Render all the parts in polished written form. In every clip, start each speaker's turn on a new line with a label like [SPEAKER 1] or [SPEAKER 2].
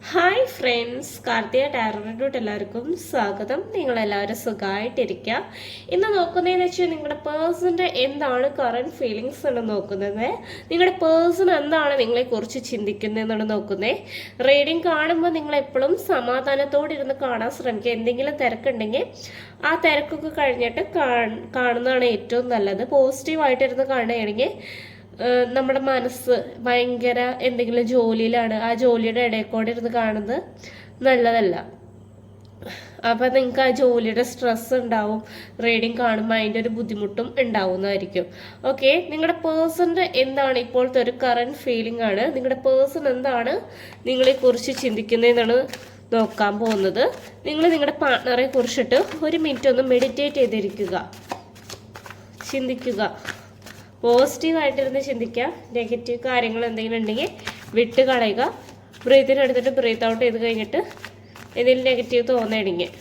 [SPEAKER 1] Hi friends, Karthika tarot എല്ലാവർക്കും സ്വാഗതം. നിങ്ങളെല്ലാവരും സുഖമായിട്ടിരിക്കുക. ഇന്ന് നോക്കുന്നതെന്ന് വെച്ചാൽ നിങ്ങളുടെ പേഴ്സണിൻ്റെ എന്താണ് കറണ്ട് ഫീലിങ്സ് എന്ന് നോക്കുന്നത്. നിങ്ങളുടെ പേഴ്സൺ എന്താണ് നിങ്ങളെക്കുറിച്ച് ചിന്തിക്കുന്നതെന്നാണ് നോക്കുന്നത്. റീഡിങ് കാണുമ്പോൾ നിങ്ങളെപ്പോഴും സമാധാനത്തോടെ ഇരുന്ന് കാണാൻ ശ്രമിക്കുക. എന്തെങ്കിലും തിരക്കുണ്ടെങ്കിൽ ആ തിരക്കൊക്കെ കഴിഞ്ഞിട്ട് കാണുന്നതാണ് ഏറ്റവും നല്ലത്. പോസിറ്റീവായിട്ടിരുന്ന് കാണുകയാണെങ്കിൽ നമ്മുടെ മനസ്സ് ഭയങ്കര എന്തെങ്കിലും ജോലിയിലാണ്, ആ ജോലിയുടെ ഇടയിൽ കൂടെ ഇരുന്ന് കാണുന്നത് നല്ലതല്ല. അപ്പം നിങ്ങൾക്ക് ആ ജോലിയുടെ സ്ട്രെസ് ഉണ്ടാവും. റീഡിങ് കാണുമ്പോൾ അതിൻ്റെ ഒരു ബുദ്ധിമുട്ടും ഉണ്ടാവുന്നതായിരിക്കും. ഓക്കെ, നിങ്ങളുടെ പേഴ്സണിൻ്റെ എന്താണ് ഇപ്പോഴത്തെ ഒരു കറണ്ട് ഫീലിംഗ് ആണ്, നിങ്ങളുടെ പേഴ്സൺ എന്താണ് നിങ്ങളെക്കുറിച്ച് ചിന്തിക്കുന്നതെന്നാണ് നോക്കാൻ പോകുന്നത്. നിങ്ങൾ നിങ്ങളുടെ പാർട്ട്ണറെ കുറിച്ചിട്ട് ഒരു മിനിറ്റ് ഒന്ന് മെഡിറ്റേറ്റ് ചെയ്തിരിക്കുക, ചിന്തിക്കുക. പോസിറ്റീവായിട്ടിരുന്ന് ചിന്തിക്കുക. നെഗറ്റീവ് കാര്യങ്ങൾ എന്തെങ്കിലും ഉണ്ടെങ്കിൽ വിട്ട് കളയുക. ബ്രീത്തിനെടുത്തിട്ട് ബ്രീത്ത് ഔട്ട് ചെയ്ത് കഴിഞ്ഞിട്ട് എന്തെങ്കിലും നെഗറ്റീവ് തോന്നുകയാണെങ്കിൽ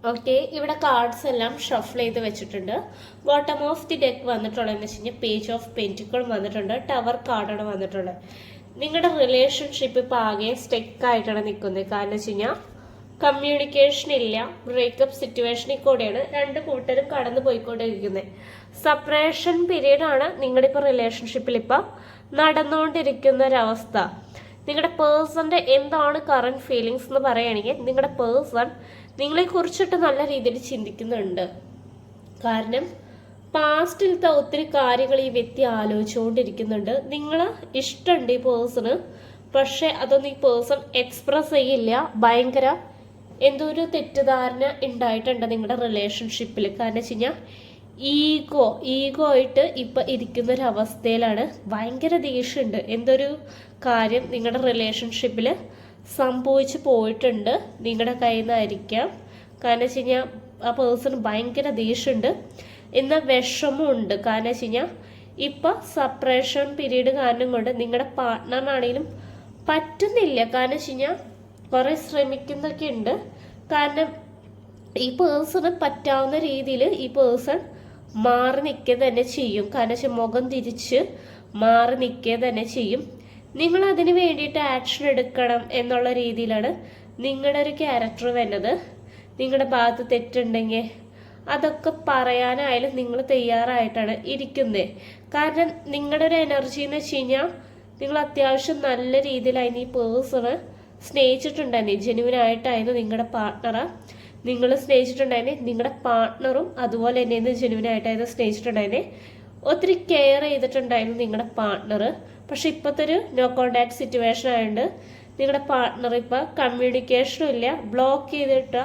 [SPEAKER 1] ഓക്കെ, ഇവിടെ കാർഡ്സ് എല്ലാം ഷഫിൾ ചെയ്ത് വെച്ചിട്ടുണ്ട്. ബോട്ടം ഓഫ് ദി ഡെക്ക് വന്നിട്ടുള്ളതെന്ന് വെച്ച് കഴിഞ്ഞാൽ പേജ് ഓഫ് പെൻറ്റിക്കിൾ വന്നിട്ടുണ്ട്. ടവർ കാർഡാണ് വന്നിട്ടുള്ളത്. നിങ്ങളുടെ റിലേഷൻഷിപ്പ് ഇപ്പോൾ ആകെ സ്റ്റെക്കായിട്ടാണ് നിൽക്കുന്നത്. കാരണം വെച്ച് കഴിഞ്ഞാൽ കമ്മ്യൂണിക്കേഷൻ ഇല്ല, ബ്രേക്കപ്പ് സിറ്റുവേഷനിൽ കൂടെയാണ് രണ്ട് കൂട്ടരും കടന്നു പോയിക്കൊണ്ടിരിക്കുന്നത്. സെപ്പറേഷൻ പീരീഡാണ് നിങ്ങളുടെ ഇപ്പോൾ റിലേഷൻഷിപ്പിൽ ഇപ്പോൾ നടന്നുകൊണ്ടിരിക്കുന്ന ഒരവസ്ഥ. നിങ്ങളുടെ പേഴ്സണിൻ്റെ എന്താണ് കറണ്ട് ഫീലിങ്സ് എന്ന് പറയുകയാണെങ്കിൽ നിങ്ങളുടെ പേഴ്സൺ നിങ്ങളെക്കുറിച്ചിട്ട് നല്ല രീതിയിൽ ചിന്തിക്കുന്നുണ്ട്. കാരണം പാസ്റ്റിലത്തെ ഒത്തിരി കാര്യങ്ങൾ ഈ വ്യക്തി ആലോചിച്ചുകൊണ്ടിരിക്കുന്നുണ്ട്. നിങ്ങൾ ഇഷ്ടമുണ്ട് ഈ പേഴ്സണ്, പക്ഷെ അതൊന്നും ഈ പേഴ്സൺ എക്സ്പ്രസ് ചെയ്യില്ല. ഭയങ്കര എന്തോ ഒരു തെറ്റിദ്ധാരണ ഉണ്ടായിട്ടുണ്ട് നിങ്ങളുടെ റിലേഷൻഷിപ്പിൽ. കാരണം വെച്ച് കഴിഞ്ഞാൽ ഈഗോ ആയിട്ട് ഇപ്പം ഇരിക്കുന്നൊരവസ്ഥയിലാണ്. ഭയങ്കര ദേഷ്യമുണ്ട്. എന്തൊരു കാര്യം നിങ്ങളുടെ റിലേഷൻഷിപ്പിൽ സംഭവിച്ചു പോയിട്ടുണ്ട്, നിങ്ങളുടെ കയ്യിൽ നിന്നായിരിക്കാം. കാരണം വെച്ച് കഴിഞ്ഞാൽ ആ പേഴ്സൺ ഭയങ്കര ദേഷ്യമുണ്ട്, എന്നാൽ വിഷമമുണ്ട്. കാരണം വെച്ച് കഴിഞ്ഞാൽ ഇപ്പം സെപ്പറേഷൻ പീരീഡ് കാരണം കൊണ്ട് നിങ്ങളുടെ പാർട്ട്ണറിനാണെങ്കിലും പറ്റുന്നില്ല. കാരണം വെച്ച് കഴിഞ്ഞാൽ കുറേ ശ്രമിക്കുന്നൊക്കെ ഉണ്ട്. കാരണം ഈ പേഴ്സണ് പറ്റാവുന്ന രീതിയിൽ ഈ പേഴ്സൺ മാറി നിൽക്കുക തന്നെ ചെയ്യും. കാരണം വെച്ചാൽ മുഖം തിരിച്ച് മാറി നിൽക്കുക തന്നെ ചെയ്യും. നിങ്ങൾ അതിന് വേണ്ടിയിട്ട് ആക്ഷൻ എടുക്കണം എന്നുള്ള രീതിയിലാണ് നിങ്ങളുടെ ഒരു ക്യാരക്ടർ വരുന്നത്. നിങ്ങളുടെ ഭാഗത്ത് തെറ്റുണ്ടെങ്കിൽ അതൊക്കെ പറയാനായാലും നിങ്ങൾ തയ്യാറായിട്ടാണ് ഇരിക്കുന്നത്. കാരണം നിങ്ങളുടെ ഒരു എനർജി എന്ന് വെച്ച് കഴിഞ്ഞാൽ നിങ്ങൾ അത്യാവശ്യം നല്ല രീതിയിലായിരുന്നു ഈ പേഴ്സണ് സ്നേഹിച്ചിട്ടുണ്ടായിരുന്നു. ജെന്യുവിനായിട്ടായിരുന്നു നിങ്ങളുടെ പാർട്ട്ണറെ നിങ്ങൾ സ്നേഹിച്ചിട്ടുണ്ടായിരുന്നെ. നിങ്ങളുടെ പാർട്ട്ണറും അതുപോലെ തന്നെ ജെന്യുവിനായിട്ടായിരുന്നു സ്നേഹിച്ചിട്ടുണ്ടായിരുന്നെ. ഒത്തിരി കെയർ ചെയ്തിട്ടുണ്ടായിരുന്നു നിങ്ങളുടെ പാർട്ട്ണർ. പക്ഷെ ഇപ്പോഴത്തെ ഒരു നോ കോണ്ടാക്ട് സിറ്റുവേഷൻ ആയതുകൊണ്ട് നിങ്ങളുടെ പാർട്ട്ണർ ഇപ്പോൾ കമ്മ്യൂണിക്കേഷനും ഇല്ല, ബ്ലോക്ക് ചെയ്തിട്ട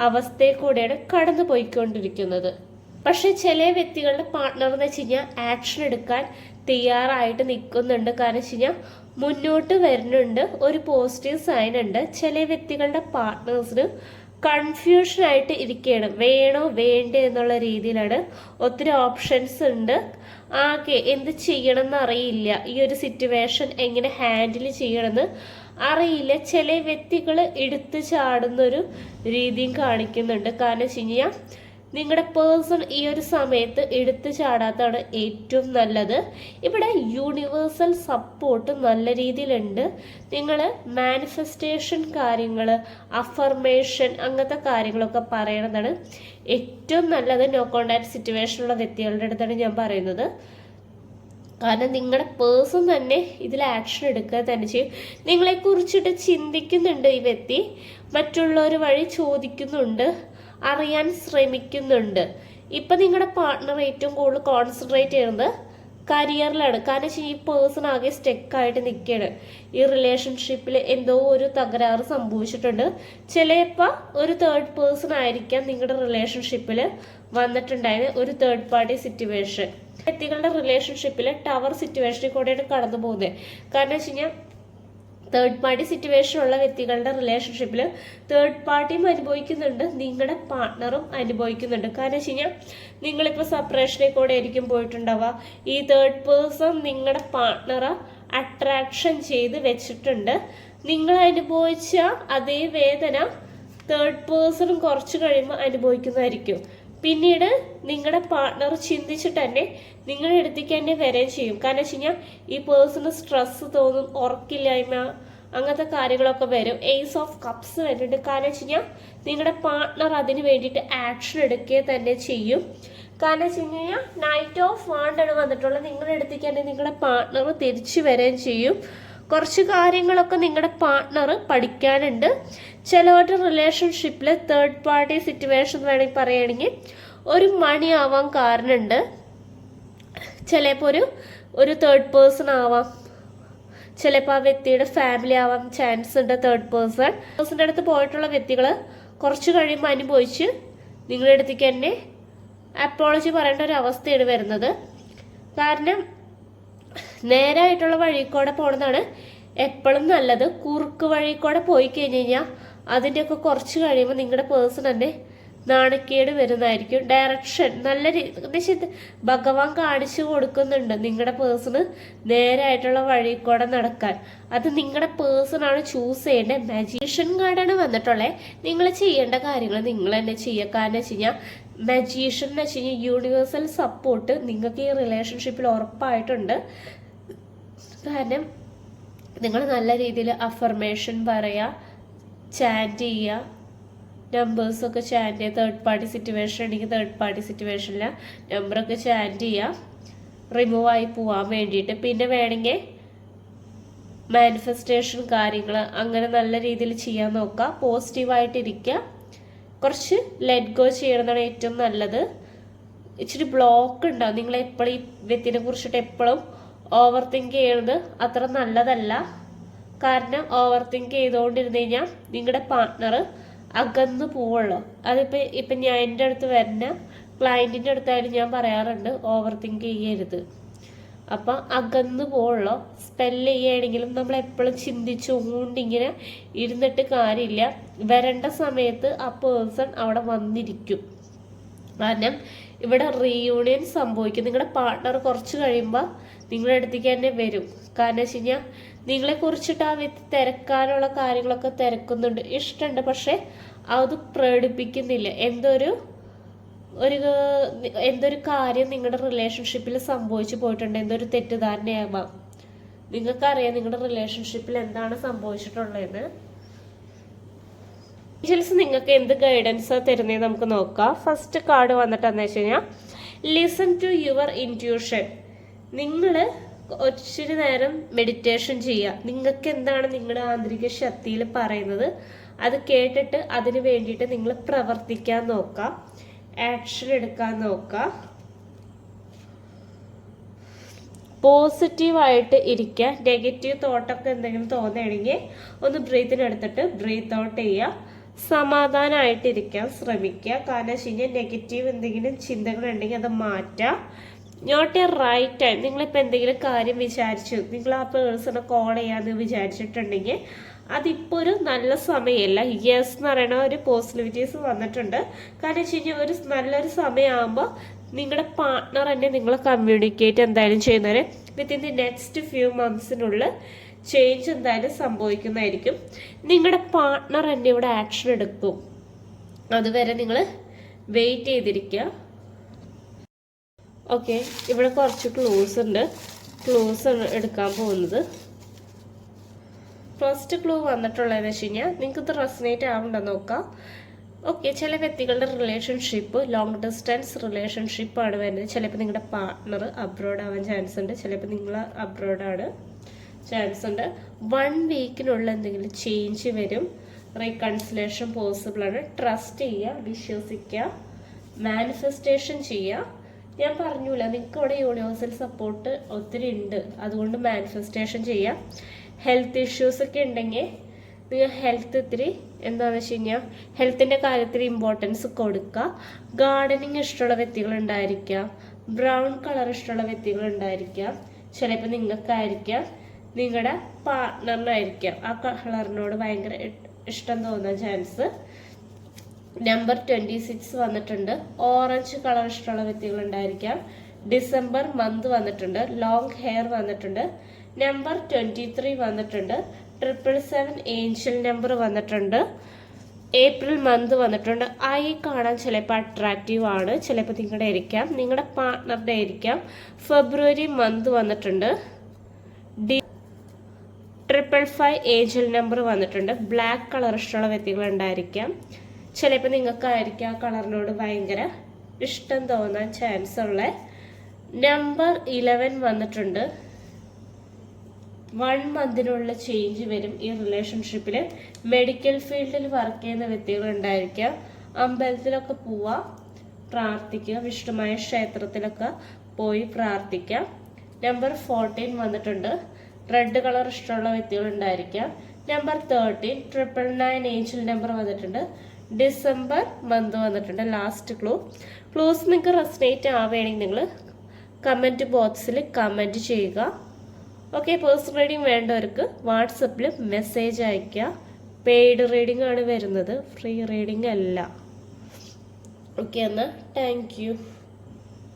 [SPEAKER 1] അവസ്ഥയിൽ കൂടെയാണ് കടന്നു പോയിക്കൊണ്ടിരിക്കുന്നത്. പക്ഷെ ചില വ്യക്തികളുടെ പാർട്ട്ണർ എന്ന് വെച്ച് കഴിഞ്ഞാൽ ആക്ഷൻ എടുക്കാൻ തയ്യാറായിട്ട് നിൽക്കുന്നുണ്ട്. കാരണം വെച്ച് കഴിഞ്ഞാൽ മുന്നോട്ട് വരുന്നുണ്ട്, ഒരു പോസിറ്റീവ് സൈൻ ഉണ്ട്. ചില വ്യക്തികളുടെ പാർട്ട്നേഴ്സിന് കൺഫ്യൂഷനായിട്ട് ഇരിക്കുകയാണ്, വേണോ വേണ്ടേ എന്നുള്ള രീതിയിലാണ്. ഒത്തിരി ഓപ്ഷൻസ് ഉണ്ട്, ആകെ എന്ത് ചെയ്യണം എന്ന് അറിയില്ല. ഈ ഒരു സിറ്റുവേഷൻ എങ്ങനെ ഹാൻഡിൽ ചെയ്യണമെന്ന് അറിയില്ല. ചില വ്യക്തികൾ എടുത്തു ചാടുന്നൊരു രീതിയും കാണിക്കുന്നുണ്ട്. കാരണം വെച്ച് കഴിഞ്ഞാൽ നിങ്ങളുടെ പേഴ്സൺ ഈ ഒരു സമയത്ത് എടുത്തു ചാടാത്തതാണ് ഏറ്റവും നല്ലത്. ഇവിടെ യൂണിവേഴ്സൽ സപ്പോർട്ട് നല്ല രീതിയിലുണ്ട്. നിങ്ങൾ മാനിഫെസ്റ്റേഷൻ കാര്യങ്ങൾ, അഫർമേഷൻ അങ്ങനത്തെ കാര്യങ്ങളൊക്കെ പറയണതാണ് ഏറ്റവും നല്ലത്. നോ കോണ്ടാക്ട് സിറ്റുവേഷനുള്ള വ്യക്തികളുടെ അടുത്താണ് ഞാൻ പറയുന്നത്. കാരണം നിങ്ങളുടെ പേഴ്സൺ തന്നെ ഇതിൽ ആക്ഷൻ എടുക്കുക തന്നെ ചെയ്യും. നിങ്ങളെക്കുറിച്ചിട്ട് ചിന്തിക്കുന്നുണ്ട് ഈ വ്യക്തി, മറ്റുള്ളവർ വഴി ചോദിക്കുന്നുണ്ട്. അറിയാൻ ശ്രമിക്കുന്നുണ്ട്. ഇപ്പം നിങ്ങളുടെ പാർട്ട്ണർ ഏറ്റവും കൂടുതൽ കോൺസെൻട്രേറ്റ് ചെയ്യുന്നത് കരിയറിലാണ്. കാരണം വെച്ചാൽ ഈ പേഴ്സൺ ആകെ സ്റ്റെക്കായിട്ട് നിൽക്കുകയാണ്. ഈ റിലേഷൻഷിപ്പിൽ എന്തോ ഒരു തകരാറ് സംഭവിച്ചിട്ടുണ്ട്. ചിലപ്പോൾ ഒരു തേർഡ് പേഴ്സൺ ആയിരിക്കാം നിങ്ങളുടെ റിലേഷൻഷിപ്പിൽ വന്നിട്ടുണ്ടായത്, ഒരു തേർഡ് പാർട്ടി സിറ്റുവേഷൻ. വ്യക്തികളുടെ റിലേഷൻഷിപ്പിൽ ടവർ സിറ്റുവേഷനിൽ കൂടെയാണ് കടന്നു പോകുന്നത്. കാരണം വെച്ച് കഴിഞ്ഞാൽ തേർഡ് പാർട്ടി സിറ്റുവേഷൻ ഉള്ള വ്യക്തികളുടെ റിലേഷൻഷിപ്പിൽ തേർഡ് പാർട്ടിയും അനുഭവിക്കുന്നുണ്ട്, നിങ്ങളുടെ പാർട്ട്ണറും അനുഭവിക്കുന്നുണ്ട്. കാരണം വെച്ച് കഴിഞ്ഞാൽ നിങ്ങളിപ്പോൾ സെപ്പറേഷനിൽ കൂടെ ആയിരിക്കും പോയിട്ടുണ്ടാവുക. ഈ തേർഡ് പേഴ്സൺ നിങ്ങളുടെ പാർട്ട്ണറെ അട്രാക്ഷൻ ചെയ്ത് വെച്ചിട്ടുണ്ട്. നിങ്ങൾ അനുഭവിച്ച അതേ വേദന തേർഡ് പേഴ്സണും കുറച്ച് കഴിയുമ്പോൾ അനുഭവിക്കുന്നതായിരിക്കും. പിന്നീട് നിങ്ങളുടെ പാർട്ട്ണർ ചിന്തിച്ചിട്ട് തന്നെ നിങ്ങളുടെ അടുത്തേക്ക് തന്നെ വരികയും ചെയ്യും. കാരണം വെച്ച് കഴിഞ്ഞാൽ ഈ പേഴ്സണ് സ്ട്രെസ് തോന്നും, ഉറക്കില്ലായ്മ, അങ്ങനത്തെ കാര്യങ്ങളൊക്കെ വരും. ഏസ് ഓഫ് കപ്സ് വരുന്നുണ്ട്. കാരണം വെച്ച് കഴിഞ്ഞാൽ നിങ്ങളുടെ പാർട്ട്ണർ അതിന് വേണ്ടിയിട്ട് ആക്ഷൻ എടുക്കുക തന്നെ ചെയ്യും. കാരണം വെച്ച് കഴിഞ്ഞാൽ നൈറ്റ് ഓഫ് വാണ്ടാണ് വന്നിട്ടുള്ളത്. നിങ്ങളുടെ അടുത്തേക്ക് തന്നെ നിങ്ങളുടെ പാർട്ട്ണർ തിരിച്ചു വരികയും ചെയ്യും. കുറച്ച് കാര്യങ്ങളൊക്കെ നിങ്ങളുടെ പാർട്ട്ണർ പഠിക്കാനുണ്ട്. ചിലവരുടെ റിലേഷൻഷിപ്പിൽ തേർഡ് പാർട്ടി സിറ്റുവേഷൻ വേണമെങ്കിൽ പറയുകയാണെങ്കിൽ ഒരു മണിയാവാൻ കാരണമുണ്ട്. ചിലപ്പോൾ ഒരു തേർഡ് പേഴ്സൺ ആവാം, ചിലപ്പോൾ ആ വ്യക്തിയുടെ ഫാമിലി ആവാൻ ചാൻസ് ഉണ്ട്. തേർഡ് പേഴ്സൻ്റെ അടുത്ത് പോയിട്ടുള്ള വ്യക്തികൾ കുറച്ച് കഴിയുമ്പോൾ അനുഭവിച്ച് നിങ്ങളുടെ അടുത്തേക്ക് തന്നെ അപ്പോളജി പറയേണ്ട ഒരു അവസ്ഥയാണ് വരുന്നത്. കാരണം നേരായിട്ടുള്ള വഴി കൂടെ പോകണമെന്നാണ് എപ്പോഴും നല്ലത്. കുറുക്ക് വഴി കൂടെ പോയി കഴിഞ്ഞ് കഴിഞ്ഞാൽ അതിൻ്റെയൊക്കെ കുറച്ച് കഴിയുമ്പോൾ നിങ്ങളുടെ പേഴ്സൺ തന്നെ നാണക്കേട് വരുന്നതായിരിക്കും. ഡയറക്ഷൻ നല്ല രീതി ഭഗവാൻ കാണിച്ചു കൊടുക്കുന്നുണ്ട് നിങ്ങളുടെ പേഴ്സണ് നേരായിട്ടുള്ള വഴി കൂടെ നടക്കാൻ. അത് നിങ്ങളുടെ പേഴ്സണാണ് ചൂസ് ചെയ്യേണ്ടത്. മജീഷ്യൻ കാർഡാണ് വന്നിട്ടുള്ളത്. നിങ്ങൾ ചെയ്യേണ്ട കാര്യങ്ങൾ നിങ്ങൾ തന്നെ ചെയ്യുക. കാരണം വെച്ച് കഴിഞ്ഞാൽ മജീഷ്യൻ എന്ന് വെച്ച് കഴിഞ്ഞാൽ യൂണിവേഴ്സൽ സപ്പോർട്ട് നിങ്ങൾക്ക് ഈ റിലേഷൻഷിപ്പിൽ ഉറപ്പായിട്ടുണ്ട്. കാരണം നിങ്ങൾ നല്ല രീതിയിൽ അഫർമേഷൻ പറയുക, ചാൻറ്റ് ചെയ്യുക, നമ്പേഴ്സൊക്കെ ചാൻറ്റ് ചെയ്യുക. തേർഡ് പാർട്ടി സിറ്റുവേഷൻ ഉണ്ടെങ്കിൽ തേർഡ് പാർട്ടി സിറ്റുവേഷനിൽ നമ്പറൊക്കെ ചാൻറ്റ് ചെയ്യുക, റിമൂവ് ആയി പോവാൻ വേണ്ടിയിട്ട്. പിന്നെ വേണമെങ്കിൽ മാനിഫെസ്റ്റേഷൻ കാര്യങ്ങൾ അങ്ങനെ നല്ല രീതിയിൽ ചെയ്യാൻ നോക്കുക. പോസിറ്റീവായിട്ടിരിക്കുക. കുറച്ച് ലെറ്റ് ഗോ ചെയ്യണമെന്നാണ് ഏറ്റവും നല്ലത്. ഇച്ചിരി ബ്ലോക്ക് ഉണ്ടാവും. നിങ്ങൾ എപ്പോഴും ഈ വ്യക്തിനെ കുറിച്ചിട്ട് എപ്പോഴും ഓവർ തിങ്ക് ചെയ്യുന്നത് അത്ര നല്ലതല്ല. കാരണം ഓവർ തിങ്ക് ചെയ്തുകൊണ്ടിരുന്ന് കഴിഞ്ഞാൽ നിങ്ങളുടെ പാർട്ട്ണർ അകന്നു പോവുള്ളൂ. ഇപ്പം ഞാൻ എൻ്റെ അടുത്ത് വരുന്ന ക്ലയൻറ്റിൻ്റെ അടുത്തായാലും ഞാൻ പറയാറുണ്ട് ഓവർ തിങ്ക് ചെയ്യരുത്. അപ്പം അകന്നു പോവുള്ളൂ. സ്പെല്ല് ചെയ്യുകയാണെങ്കിലും നമ്മൾ എപ്പോഴും ചിന്തിച്ചുകൊണ്ടിങ്ങനെ ഇരുന്നിട്ട് കാര്യമില്ല. വരേണ്ട സമയത്ത് ആ പേഴ്സൺ അവിടെ വന്നിരിക്കും. കാരണം ഇവിടെ റീയൂണിയൻ സംഭവിക്കും. നിങ്ങളുടെ പാർട്ട്ണർ കുറച്ച് കഴിയുമ്പോൾ നിങ്ങളുടെ അടുത്തേക്ക് തന്നെ വരും. കാരണം വെച്ച് കഴിഞ്ഞാൽ നിങ്ങളെ കുറിച്ചിട്ട് ആ വ്യക്തി തിരക്കാനുള്ള കാര്യങ്ങളൊക്കെ തിരക്കുന്നുണ്ട്, ഇഷ്ടമുണ്ട്, പക്ഷെ അത് പ്രകടിപ്പിക്കുന്നില്ല. എന്തൊരു കാര്യം നിങ്ങളുടെ റിലേഷൻഷിപ്പിൽ സംഭവിച്ചു പോയിട്ടുണ്ട്, എന്തൊരു തെറ്റിദ്ധാരണയാവാം. നിങ്ങൾക്കറിയാം നിങ്ങളുടെ റിലേഷൻഷിപ്പിൽ എന്താണ് സംഭവിച്ചിട്ടുള്ളതെന്ന്. ഏഞ്ചൽസ് നിങ്ങൾക്ക് എന്ത് ഗൈഡൻസ് തരുന്നതെന്ന് നമുക്ക് നോക്കാം. ഫസ്റ്റ് കാർഡ് വന്നിട്ടെന്ന് വെച്ച് കഴിഞ്ഞാൽ ലിസൺ ടു യുവർ ഇൻറ്റ്യൂഷൻ. നിങ്ങൾ ഒത്തിരി നേരം മെഡിറ്റേഷൻ ചെയ്യുക. നിങ്ങൾക്ക് എന്താണ് നിങ്ങളുടെ ആന്തരിക ശക്തിയിൽ പറയുന്നത് അത് കേട്ടിട്ട് അതിന് വേണ്ടിയിട്ട് നിങ്ങൾ പ്രവർത്തിക്കാൻ നോക്കുക, ആക്ഷൻ എടുക്കാൻ നോക്കുക. പോസിറ്റീവായിട്ട് ഇരിക്കുക. നെഗറ്റീവ് തോട്ടൊക്കെ എന്തെങ്കിലും തോന്നുകയാണെങ്കിൽ ഒന്ന് ബ്രീത്തിനെടുത്തിട്ട് ബ്രീത്ത് ഔട്ട് ചെയ്യുക. സമാധാനമായിട്ടിരിക്കാൻ ശ്രമിക്കുക. കാരണം വെച്ച് കഴിഞ്ഞാൽ നെഗറ്റീവ് എന്തെങ്കിലും ചിന്തകളുണ്ടെങ്കിൽ അത് മാറ്റുക. Not a right time. നിങ്ങളിപ്പോൾ എന്തെങ്കിലും കാര്യം വിചാരിച്ചു, നിങ്ങൾ ആ പേഴ്സണെ കോൾ ചെയ്യാമെന്ന് വിചാരിച്ചിട്ടുണ്ടെങ്കിൽ അതിപ്പോൾ ഒരു നല്ല സമയമല്ല. യെസ് എന്ന് പറയുന്ന ഒരു പോസിറ്റിവിറ്റീസ് വന്നിട്ടുണ്ട്. കാരണം വെച്ച് കഴിഞ്ഞാൽ നല്ലൊരു സമയമാകുമ്പോൾ നിങ്ങളുടെ പാർട്ട്ണർ തന്നെ നിങ്ങളെ കമ്മ്യൂണിക്കേറ്റ് എന്തായാലും ചെയ്യുന്നവരെ വിത്തിൻ ദി നെക്സ്റ്റ് ഫ്യൂ മന്ത്സിനുള്ളിൽ ചേഞ്ച് എന്തായാലും സംഭവിക്കുന്നതായിരിക്കും. നിങ്ങളുടെ പാർട്ട്ണർ തന്നെ ഇവിടെ ആക്ഷൻ എടുക്കും. അതുവരെ നിങ്ങൾ വെയിറ്റ് ചെയ്തിരിക്കുക. ഓക്കെ, ഇവിടെ കുറച്ച് ക്ലൂസ് ഉണ്ട്. ക്ലൂസ് എടുക്കാൻ പോകുന്നത് ഫസ്റ്റ് ക്ലൂ വന്നിട്ടുള്ളതെന്ന് വെച്ച് കഴിഞ്ഞാൽ നിങ്ങൾക്കിത് റെസനേറ്റ് ആവുന്നുണ്ടോ നോക്കാം. ഓക്കെ, ചില വ്യക്തികളുടെ റിലേഷൻഷിപ്പ് ലോങ് ഡിസ്റ്റൻസ് റിലേഷൻഷിപ്പാണ് വരുന്നത്. ചിലപ്പോൾ നിങ്ങളുടെ പാർട്ട്ണർ അബ്രോഡ് ആവാൻ ചാൻസ് ഉണ്ട്, ചിലപ്പോൾ നിങ്ങൾ അബ്രോഡാണ് ചാൻസ് ഉണ്ട്. 1 വീക്കിനുള്ള എന്തെങ്കിലും ചേഞ്ച് വരും. റീകൺസിലേഷൻ പോസിബിൾ ആണ്. ട്രസ്റ്റ് ചെയ്യുക, വിശ്വസിക്കുക, മാനിഫെസ്റ്റേഷൻ ചെയ്യുക. ഞാൻ പറഞ്ഞില്ല, നിങ്ങൾക്ക് ഇവിടെ യൂണിവേഴ്സൽ സപ്പോർട്ട് ഒത്തിരി ഉണ്ട്, അതുകൊണ്ട് മാനിഫെസ്റ്റേഷൻ ചെയ്യുക. ഹെൽത്ത് ഇഷ്യൂസ് ഒക്കെ ഉണ്ടെങ്കിൽ നിങ്ങൾ ഹെൽത്ത് ഇത്തിരി എന്താണെന്ന് വെച്ച് കഴിഞ്ഞാൽ ഹെൽത്തിൻ്റെ കാര്യത്തിൽ ഇമ്പോർട്ടൻസ് കൊടുക്കുക. ഗാർഡനിങ് ഇഷ്ടമുള്ള വ്യക്തികളുണ്ടായിരിക്കാം, ബ്രൗൺ കളർ ഇഷ്ടമുള്ള വ്യക്തികളുണ്ടായിരിക്കാം. ചിലപ്പോൾ നിങ്ങൾക്കായിരിക്കാം, നിങ്ങളുടെ പാർട്ട്ണറിനായിരിക്കാം ആ കളറിനോട് ഭയങ്കര ഇഷ്ടം തോന്നാൻ ചാൻസ്. നമ്പർ 26 വന്നിട്ടുണ്ട്. ഓറഞ്ച് കളർ ഇഷ്ടമുള്ള വ്യക്തികളുണ്ടായിരിക്കാം. ഡിസംബർ മന്ത് വന്നിട്ടുണ്ട്. ലോങ് ഹെയർ വന്നിട്ടുണ്ട്. നമ്പർ 23 വന്നിട്ടുണ്ട്. 777 ഏഞ്ചൽ നമ്പർ വന്നിട്ടുണ്ട്. ഏപ്രിൽ മന്ത് വന്നിട്ടുണ്ട്. ഐ കാണാൻ ചിലപ്പോൾ അട്രാക്റ്റീവ് ആണ്, ചിലപ്പോൾ നിങ്ങളുടെ ആയിരിക്കാം, നിങ്ങളുടെ പാർട്ട്ണറുടെ ആയിരിക്കാം. ഫെബ്രുവരി മന്ത് വന്നിട്ടുണ്ട്. 555 ഏഞ്ചൽ നമ്പർ വന്നിട്ടുണ്ട്. ബ്ലാക്ക് കളർ ഇഷ്ടമുള്ള വ്യക്തികളുണ്ടായിരിക്കാം, ചിലപ്പോൾ നിങ്ങൾക്കായിരിക്കും ആ കളറിനോട് ഭയങ്കര ഇഷ്ടം തോന്നാൻ ചാൻസ് ഉള്ള. നമ്പർ 11 വന്നിട്ടുണ്ട്. 1 മന്തിനുള്ള ചേഞ്ച് വരും ഈ റിലേഷൻഷിപ്പിൽ. മെഡിക്കൽ ഫീൽഡിൽ വർക്ക് ചെയ്യുന്ന വ്യക്തികളുണ്ടായിരിക്കാം. അമ്പലത്തിലൊക്കെ പോവുക, പ്രാർത്ഥിക്കുക, വിഷ്ണുമായ ക്ഷേത്രത്തിലൊക്കെ പോയി പ്രാർത്ഥിക്കാം. നമ്പർ 14 വന്നിട്ടുണ്ട്. റെഡ് കളർ ഇഷ്ടമുള്ള വ്യക്തികളുണ്ടായിരിക്കാം. നമ്പർ 13 999 ഏഞ്ചൽ നമ്പർ വന്നിട്ടുണ്ട്. ഡിസംബർ മന്ത് വന്നിട്ടുണ്ട്. ലാസ്റ്റ് ക്ലൂസ് നിങ്ങൾക്ക് റെസനേറ്റ് ആവുകയാണെങ്കിൽ നിങ്ങൾ കമൻറ്റ് ബോക്സിൽ കമൻറ്റ് ചെയ്യുക. ഓക്കെ, പേഴ്സണൽ റീഡിംഗ് വേണ്ടവർക്ക് വാട്സപ്പിൽ മെസ്സേജ് അയയ്ക്കുക. പെയ്ഡ് റീഡിംഗ് ആണ് വരുന്നത്, ഫ്രീ റീഡിംഗ് അല്ല. ഓക്കെ, എന്നാൽ താങ്ക് യു.